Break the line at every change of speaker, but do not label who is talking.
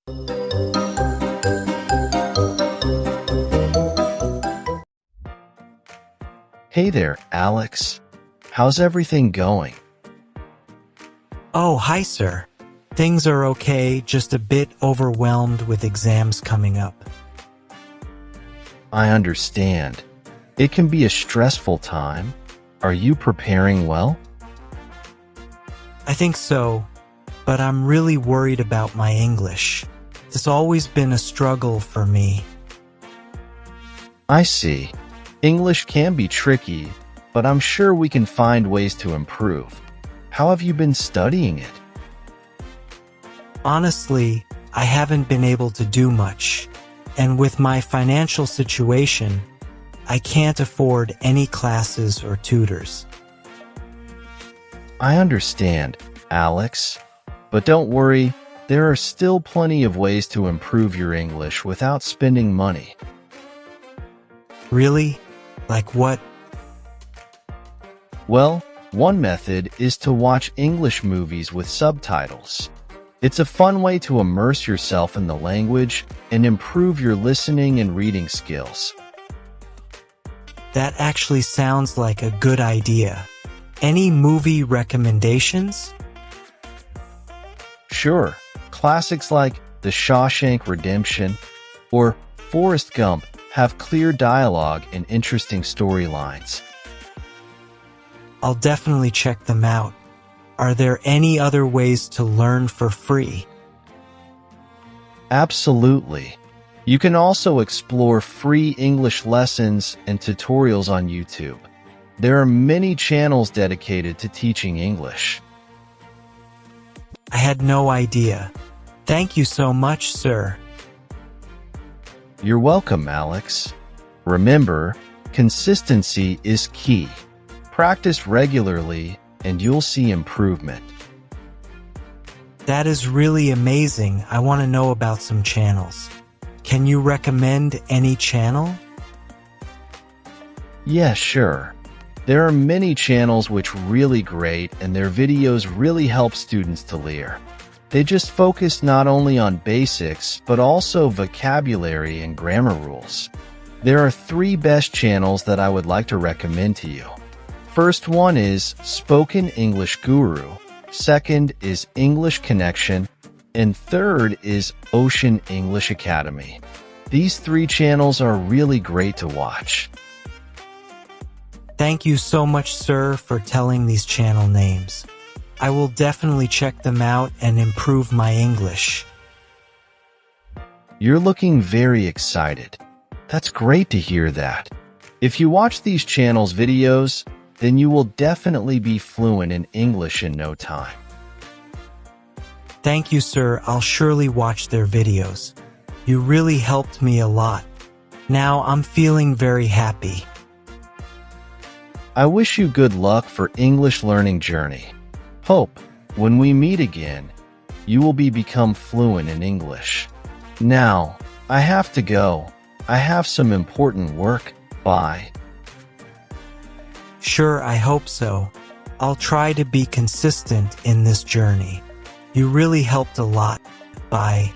Hey there, Alex. How's everything going?
Oh, hi, sir. Things are okay, just a bit overwhelmed with exams coming up.
I understand. It can be a stressful time. Are you preparing well?
I think so, but I'm really worried about my English. It's always been a struggle for me.
I see. English can be tricky, but I'm sure we can find ways to improve. How have you been studying it?
Honestly, I haven't been able to do much, and with my financial situation, I can't afford any classes or tutors.
I understand, Alex. But don't worry, there are still plenty of ways to improve your English without spending money.
Really? Like what?
Well, one method is to watch English movies with subtitles. It's a fun way to immerse yourself in the language and improve your listening and reading skills.
That actually sounds like a good idea. Any movie recommendations?
Sure, classics like The Shawshank Redemption or Forrest Gump have clear dialogue and interesting storylines.
I'll definitely check them out. Are there any other ways to learn for free?
Absolutely. You can also explore free English lessons and tutorials on YouTube. There are many channels dedicated to teaching English.
I had no idea. Thank you so much, sir.
You're welcome, Alex. Remember, consistency is key. Practice regularly and you'll see improvement.
That is really amazing. I want to know about some channels. Can you recommend any channel?
Yeah, sure. There are many channels which really great and their videos really help students to learn. They just focus not only on basics, but also vocabulary and grammar rules. There are 3 best channels that I would like to recommend to you. First one is Spoken English Guru, second is English Connection, and third is Ocean English Academy. These 3 channels are really great to watch.
Thank you so much, sir, for telling these channel names. I will definitely check them out and improve my English.
You're looking very excited. That's great to hear that. If you watch these channels' videos, then you will definitely be fluent in English in no time.
Thank you, sir. I'll surely watch their videos. You really helped me a lot. Now I'm feeling very happy.
I wish you good luck for English learning journey. Hope, when we meet again, you will become fluent in English. Now, I have to go. I have some important work. Bye.
Sure, I hope so. I'll try to be consistent in this journey. You really helped a lot. Bye.